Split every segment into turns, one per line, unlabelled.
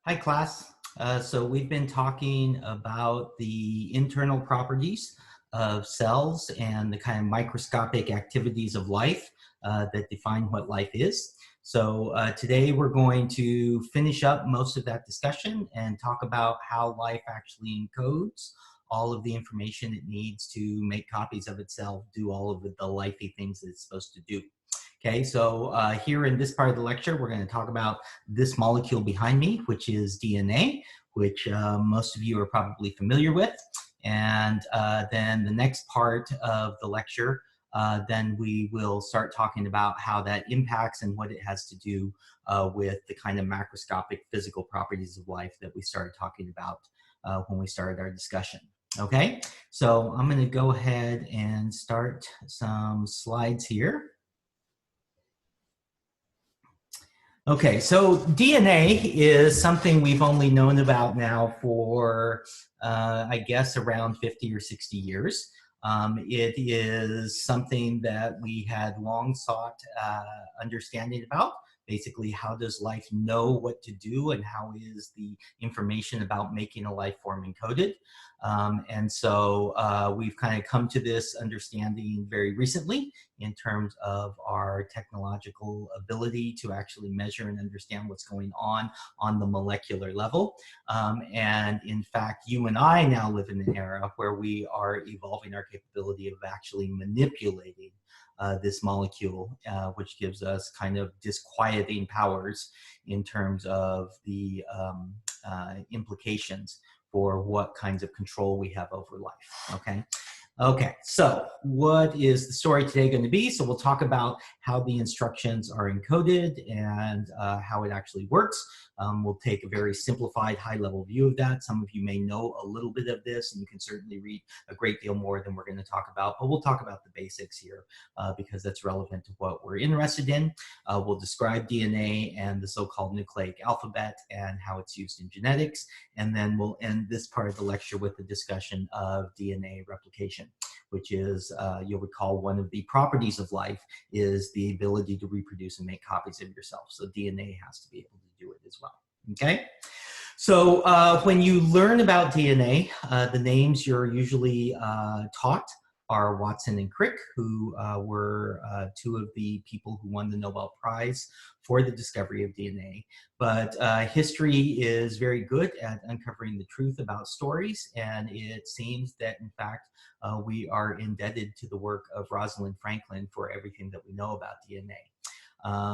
Hi, class. So we've been talking about the internal properties of cells and the kind of microscopic activities of life that define what life is. So today we're going to finish up most of that discussion and talk about how life actually encodes all of the information it needs to make copies of itself, do all of the lifey things that it's supposed to do. Okay, so here in this part of the lecture, we're going to talk about this molecule behind me, which is DNA, which most of you are probably familiar with. And then the next part of the lecture, then we will start talking about how that impacts and what it has to do with the kind of macroscopic physical properties of life that we started talking about when we started our discussion. Okay, so I'm going to go ahead and start some slides here. Okay, so DNA is something we've only known about now for, I guess, around 50 or 60 years. It is something that we had long sought understanding about. Basically, how does life know what to do and how is the information about making a life form encoded? And so we've kind of come to this understanding very recently in terms of our technological ability to actually measure and understand what's going on the molecular level. And in fact, you and I now live in an era where we are evolving our capability of actually manipulating this molecule, which gives us kind of disquieting powers in terms of the implications for what kinds of control we have over life, okay? Okay, so what is the story today going to be? So we'll talk about how the instructions are encoded and how it actually works. We'll take a very simplified high-level view of that. Some of you may know a little bit of this, and you can certainly read a great deal more than we're going to talk about, but we'll talk about the basics here because that's relevant to what we're interested in. We'll describe DNA and the so-called nucleic alphabet and how it's used in genetics, and then we'll end this part of the lecture with a discussion of DNA replication, which is, you'll recall, one of the properties of life is the ability to reproduce and make copies of yourself. So DNA has to be able to do it as well, okay? So when you learn about DNA, the names you're usually taught are Watson and Crick, who were two of the people who won the Nobel Prize for the discovery of DNA. But history is very good at uncovering the truth about stories, and it seems that, in fact, we are indebted to the work of Rosalind Franklin for everything that we know about DNA.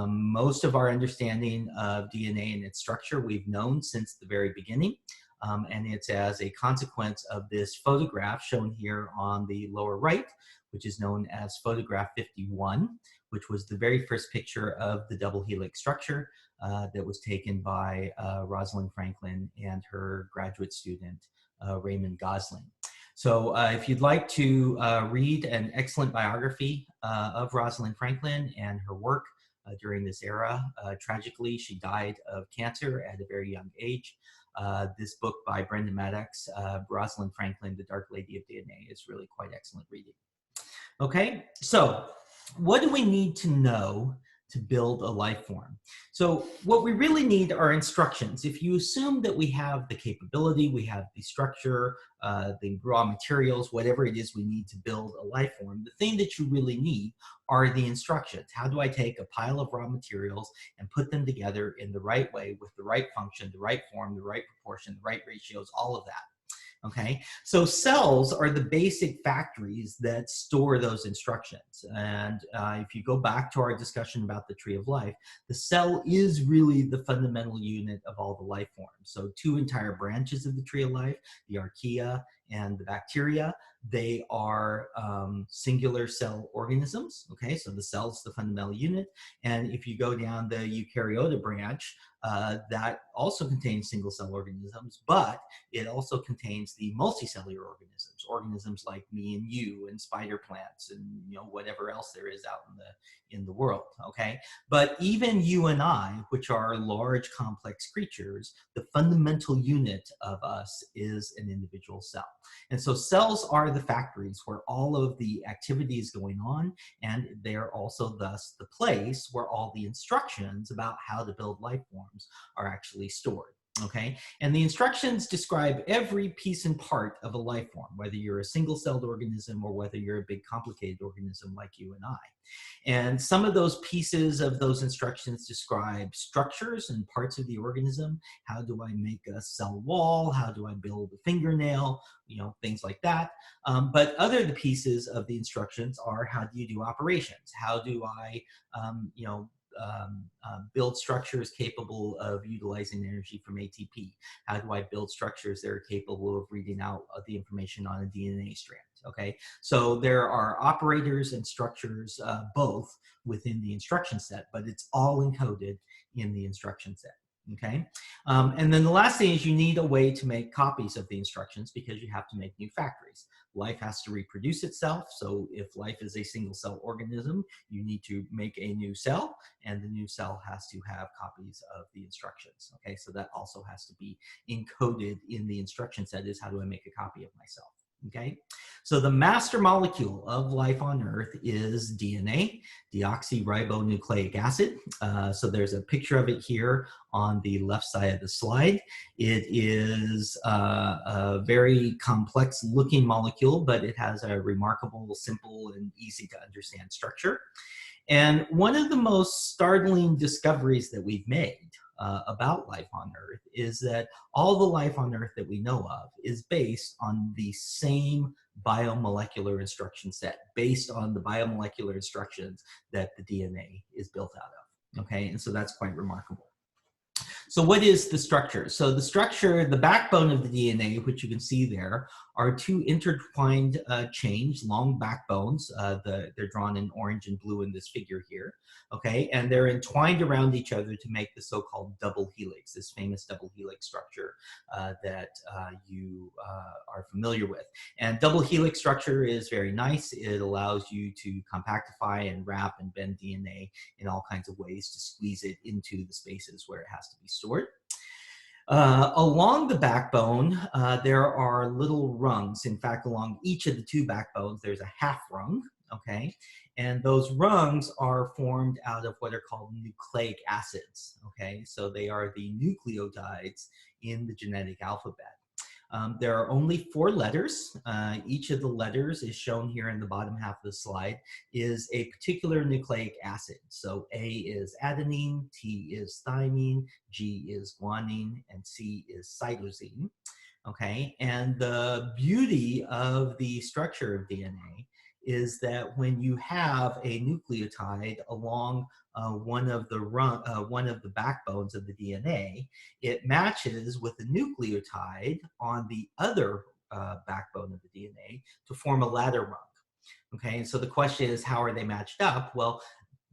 Most of our understanding of DNA and its structure we've known since the very beginning. And it's as a consequence of this photograph shown here on the lower right, which is known as photograph 51, which was the very first picture of the double helix structure that was taken by Rosalind Franklin and her graduate student, Raymond Gosling. So if you'd like to read an excellent biography of Rosalind Franklin and her work during this era, tragically, she died of cancer at a very young age. This book by Brenda Maddox, Rosalind Franklin, The Dark Lady of DNA, is really quite excellent reading. Okay, so what do we need to know to build a life form? So what we really need are instructions. If you assume that we have the capability, we have the structure, the raw materials, whatever it is we need to build a life form, the thing that you really need are the instructions. How do I take a pile of raw materials and put them together in the right way with the right function, the right form, the right proportion, the right ratios, all of that? Okay, so cells are the basic factories that store those instructions. And if you go back to our discussion about the tree of life, the cell is really the fundamental unit of all the life forms. So two entire branches of the tree of life, the archaea and the bacteria, they are singular cell organisms. Okay, so the cell's the fundamental unit. And if you go down the eukaryote branch, that also contains single cell organisms, but it also contains the multicellular organisms like me and you and spider plants and whatever else there is out in the world, okay? But even you and I, which are large complex creatures, the fundamental unit of us is an individual cell. And so cells are the factories where all of the activity is going on, and they're also thus the place where all the instructions about how to build life forms are actually stored. Okay, and the instructions describe every piece and part of a life form, whether you're a single-celled organism or whether you're a big complicated organism like you and I. And some of those pieces of those instructions describe structures and parts of the organism. How do I make a cell wall? How do I build a fingernail? You know, things like that. But other pieces of the instructions are, how do you do operations? How do I, build structures capable of utilizing energy from ATP? How do I build structures that are capable of reading out the information on a DNA strand? Okay, so there are operators and structures both within the instruction set, but it's all encoded in the instruction set. Okay, and then the last thing is you need a way to make copies of the instructions, because you have to make new factories. Life has to reproduce itself. So if life is a single cell organism, you need to make a new cell, and the new cell has to have copies of the instructions. Okay, so that also has to be encoded in the instruction set, is how do I make a copy of myself? Okay, so the master molecule of life on Earth is DNA, deoxyribonucleic acid. So there's a picture of it here on the left side of the slide. It is a very complex looking molecule, but it has a remarkable, simple, and easy to understand structure. And one of the most startling discoveries that we've made about life on Earth is that all the life on Earth that we know of is based on the same biomolecular instruction set, based on the biomolecular instructions that the DNA is built out of. Okay, and so that's quite remarkable. So what is the structure? So the structure, the backbone of the DNA, which you can see there, are two intertwined chains, long backbones. They're drawn in orange and blue in this figure here, okay? And they're entwined around each other to make the so-called double helix, this famous double helix structure that you are familiar with. And double helix structure is very nice. It allows you to compactify and wrap and bend DNA in all kinds of ways to squeeze it into the spaces where it has to be stored. Along the backbone, there are little rungs. In fact, along each of the two backbones, there's a half rung, okay? And those rungs are formed out of what are called nucleic acids, okay? So they are the nucleotides in the genetic alphabet. There are only 4 letters. Each of the letters is shown here in the bottom half of the slide, is a particular nucleic acid. So A is adenine, T is thymine, G is guanine, and C is cytosine. Okay, and the beauty of the structure of DNA is that when you have a nucleotide along one of the backbones of the DNA, it matches with the nucleotide on the other backbone of the DNA to form a ladder rung. Okay, and so the question is, how are they matched up? Well,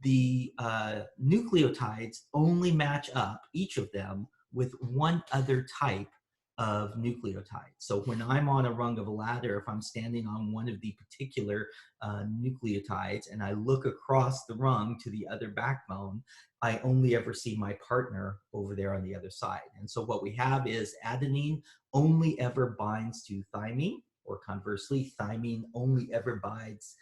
the nucleotides only match up, each of them, with one other type of nucleotide. So when I'm on a rung of a ladder, if I'm standing on one of the particular nucleotides and I look across the rung to the other backbone, I only ever see my partner over there on the other side. And so what we have is adenine only ever binds to thymine, or conversely, thymine only ever binds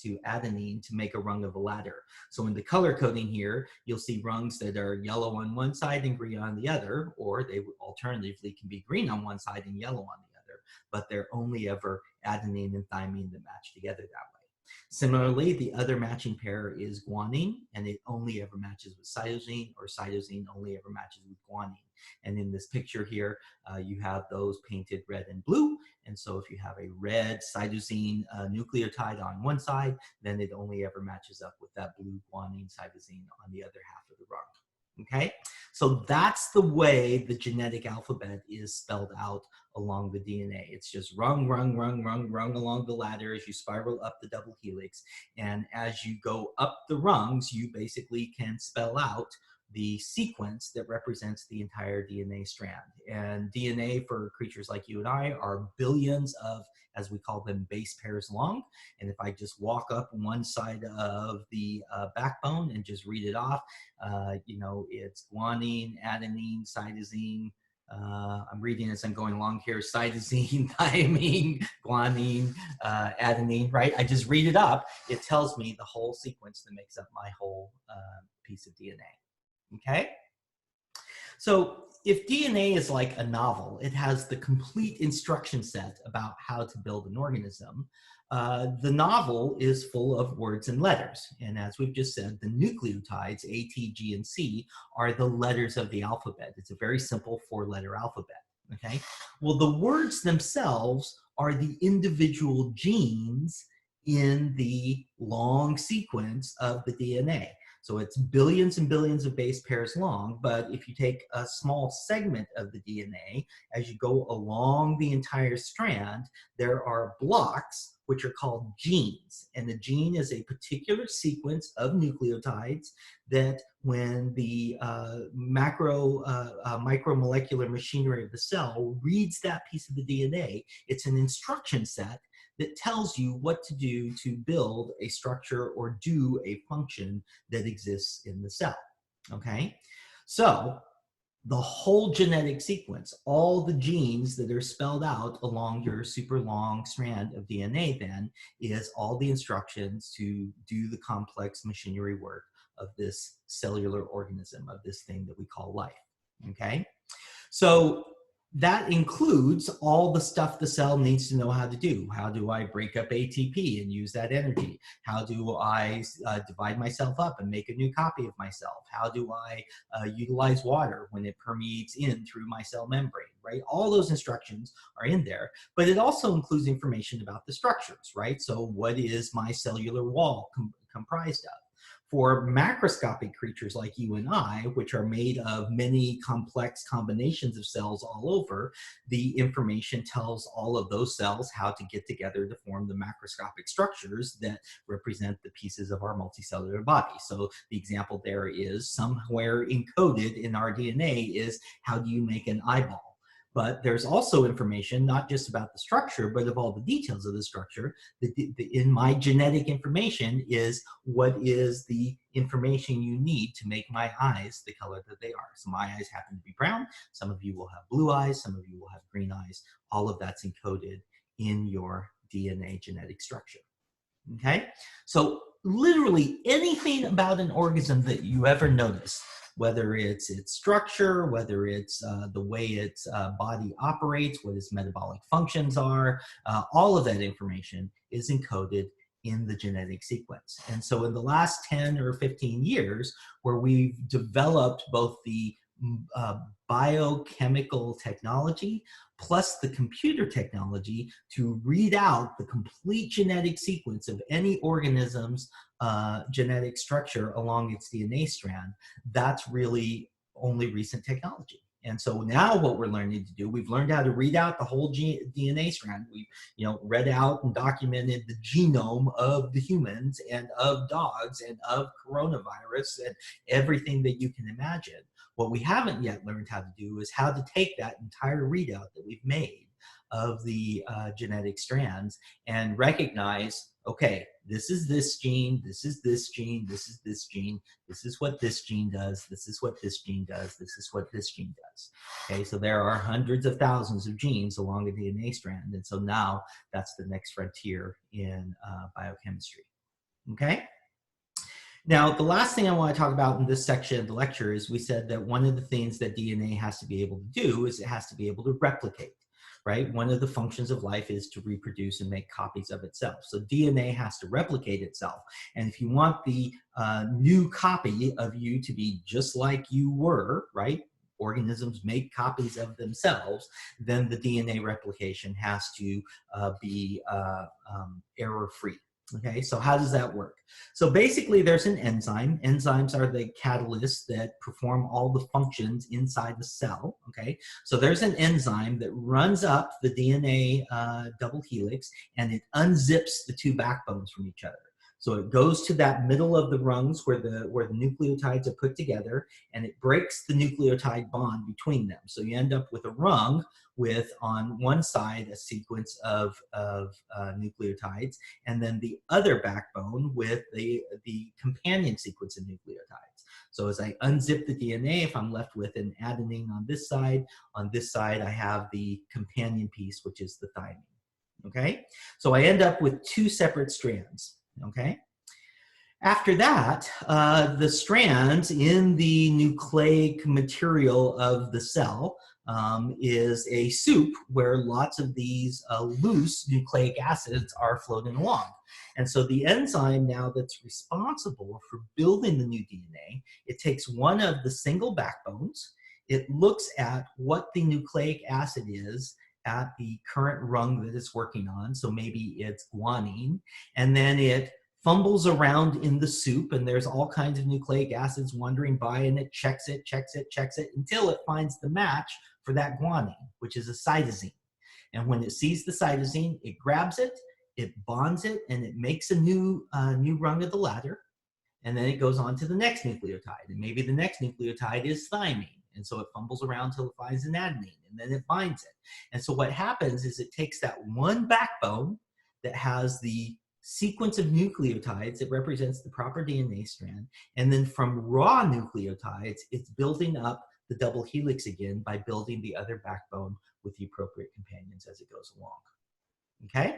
to adenine to make a rung of a ladder. So in the color coding here, you'll see rungs that are yellow on one side and green on the other, or they alternatively can be green on one side and yellow on the other, but they're only ever adenine and thymine that match together that way. Similarly, the other matching pair is guanine, and it only ever matches with cytosine, or cytosine only ever matches with guanine. And in this picture here, you have those painted red and blue. And so if you have a red cytosine nucleotide on one side, then it only ever matches up with that blue guanine cytosine on the other half of the rung. Okay, so that's the way the genetic alphabet is spelled out along the DNA. It's just rung, rung, rung, rung, rung along the ladder as you spiral up the double helix. And as you go up the rungs, you basically can spell out the sequence that represents the entire DNA strand. And DNA for creatures like you and I are billions of, as we call them, base pairs long. And if I just walk up one side of the backbone and just read it off, you know, it's guanine, adenine, cytosine. I'm reading as I'm going along here: cytosine, thymine, guanine, adenine, right? I just read it up. It tells me the whole sequence that makes up my whole piece of DNA. Okay? So if DNA is like a novel, it has the complete instruction set about how to build an organism. The novel is full of words and letters. And as we've just said, the nucleotides, A, T, G, and C, are the letters of the alphabet. It's a very simple 4-letter alphabet, okay? Well, the words themselves are the individual genes in the long sequence of the DNA. So it's billions and billions of base pairs long, but if you take a small segment of the DNA, as you go along the entire strand, there are blocks which are called genes. And the gene is a particular sequence of nucleotides that when the micromolecular machinery of the cell reads that piece of the DNA, it's an instruction set that tells you what to do to build a structure or do a function that exists in the cell, okay? So the whole genetic sequence, all the genes that are spelled out along your super long strand of DNA then is all the instructions to do the complex machinery work of this cellular organism, of this thing that we call life, okay? So that includes all the stuff the cell needs to know how to do. How do I break up ATP and use that energy? How do I divide myself up and make a new copy of myself? How do I utilize water when it permeates in through my cell membrane, right? All those instructions are in there, but it also includes information about the structures, right? So what is my cellular wall comprised of? For macroscopic creatures like you and I, which are made of many complex combinations of cells all over, the information tells all of those cells how to get together to form the macroscopic structures that represent the pieces of our multicellular body. So the example there is somewhere encoded in our DNA is how do you make an eyeball? But there's also information, not just about the structure, but of all the details of the structure. In my genetic information is what is the information you need to make my eyes the color that they are. So my eyes happen to be brown. Some of you will have blue eyes. Some of you will have green eyes. All of that's encoded in your DNA genetic structure. Okay? So literally anything about an organism that you ever notice, whether it's its structure, whether it's the way its body operates, what its metabolic functions are, all of that information is encoded in the genetic sequence. And so in the last 10 or 15 years, where we've developed both the biochemical technology plus the computer technology to read out the complete genetic sequence of any organism's genetic structure along its DNA strand, that's really only recent technology. And so now what we're learning to do, we've learned how to read out the whole DNA strand. We've read out and documented the genome of the humans and of dogs and of coronavirus and everything that you can imagine. What we haven't yet learned how to do is how to take that entire readout that we've made of the genetic strands and recognize, okay, this is this gene, this is this gene, this is this gene, this is what this gene does, this is what this gene does, this is what this gene does. Okay, so there are hundreds of thousands of genes along a DNA strand, and so now that's the next frontier in biochemistry. Okay? Now, the last thing I want to talk about in this section of the lecture is we said that one of the things that DNA has to be able to do is it has to be able to replicate, right? One of the functions of life is to reproduce and make copies of itself. So DNA has to replicate itself. And if you want the new copy of you to be just like you were, right? Organisms make copies of themselves, then the DNA replication has to be error-free. Okay, so how does that work? So basically there's an enzyme. Enzymes are the catalysts that perform all the functions inside the cell, okay? So there's an enzyme that runs up the DNA double helix and it unzips the two backbones from each other. So it goes to that middle of the rungs where the nucleotides are put together and it breaks the nucleotide bond between them. So you end up with a rung with on one side a sequence of nucleotides and then the other backbone with the companion sequence of nucleotides. So as I unzip the DNA, if I'm left with an adenine on this side I have the companion piece, which is the thymine. Okay? So I end up with two separate strands. Okay? After that, the strands in the nucleic material of the cell is a soup where lots of these loose nucleic acids are floating along. And so the enzyme now that's responsible for building the new DNA, it takes one of the single backbones, it looks at what the nucleic acid is at the current rung that it's working on, so maybe it's guanine, and then it fumbles around in the soup, and there's all kinds of nucleic acids wandering by, and it checks it until it finds the match for that guanine, which is a cytosine. And when it sees the cytosine, it grabs it, it bonds it, and it makes a new rung of the ladder. And then it goes on to the next nucleotide, and maybe the next nucleotide is thymine. And so it fumbles around till it finds an adenine, and then it binds it. And so what happens is it takes that one backbone that has the sequence of nucleotides that represents the proper DNA strand, and then from raw nucleotides, it's building up the double helix again by building the other backbone with the appropriate companions as it goes along. Okay?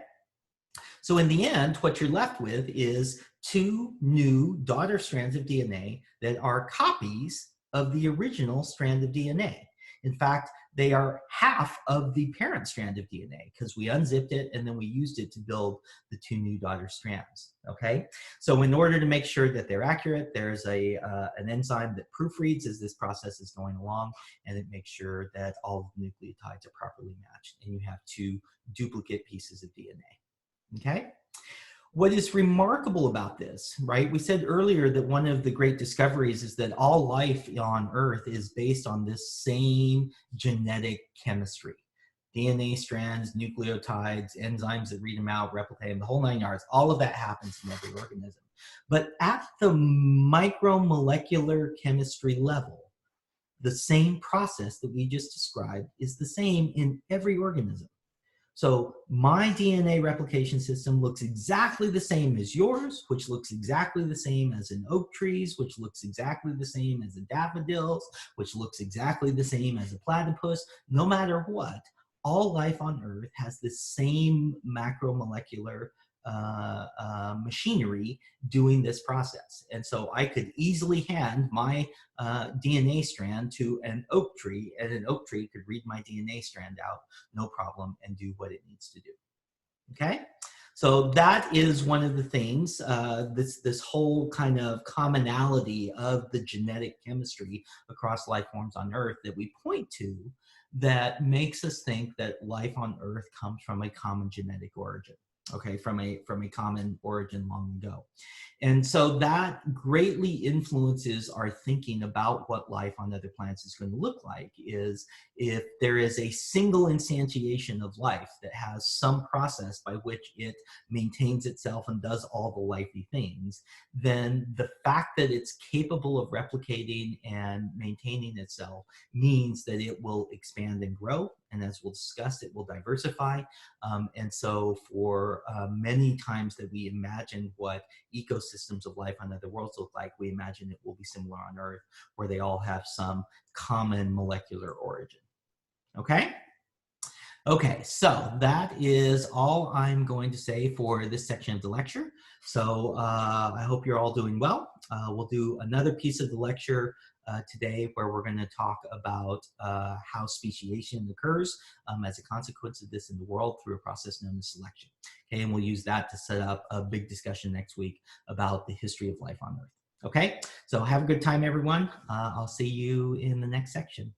So in the end, what you're left with is two new daughter strands of DNA that are copies of the original strand of DNA. In fact, they are half of the parent strand of DNA because we unzipped it and then we used it to build the two new daughter strands, okay? So in order to make sure that they're accurate, there's an enzyme that proofreads as this process is going along, and it makes sure that all of the nucleotides are properly matched and you have two duplicate pieces of DNA, okay? What is remarkable about this, right? We said earlier that one of the great discoveries is that all life on Earth is based on this same genetic chemistry. DNA strands, nucleotides, enzymes that read them out, replicate them, the whole 9 yards, all of that happens in every organism. But at the micromolecular chemistry level, the same process that we just described is the same in every organism. So my DNA replication system looks exactly the same as yours, which looks exactly the same as an oak tree's, which looks exactly the same as a daffodil's, which looks exactly the same as a platypus. No matter what, all life on Earth has the same macromolecular machinery doing this process. And so I could easily hand my DNA strand to an oak tree, and an oak tree could read my DNA strand out, no problem, and do what it needs to do. Okay? So that is one of the things, this whole kind of commonality of the genetic chemistry across life forms on Earth that we point to that makes us think that life on Earth comes from a common genetic origin. Okay, from a common origin long ago. And so that greatly influences our thinking about what life on other planets is going to look like. Is if there is a single instantiation of life that has some process by which it maintains itself and does all the lifey things, then the fact that it's capable of replicating and maintaining itself means that it will expand and grow. And as we'll discuss, it will diversify. And so for many times that we imagine what ecosystems of life on other worlds look like, we imagine it will be similar on Earth, where they all have some common molecular origin. Okay? Okay, so that is all I'm going to say for this section of the lecture. So I hope you're all doing well. We'll do another piece of the lecture today where we're going to talk about how speciation occurs as a consequence of this in the world through a process known as selection. Okay, and we'll use that to set up a big discussion next week about the history of life on Earth. Okay, so have a good time, everyone. I'll see you in the next section.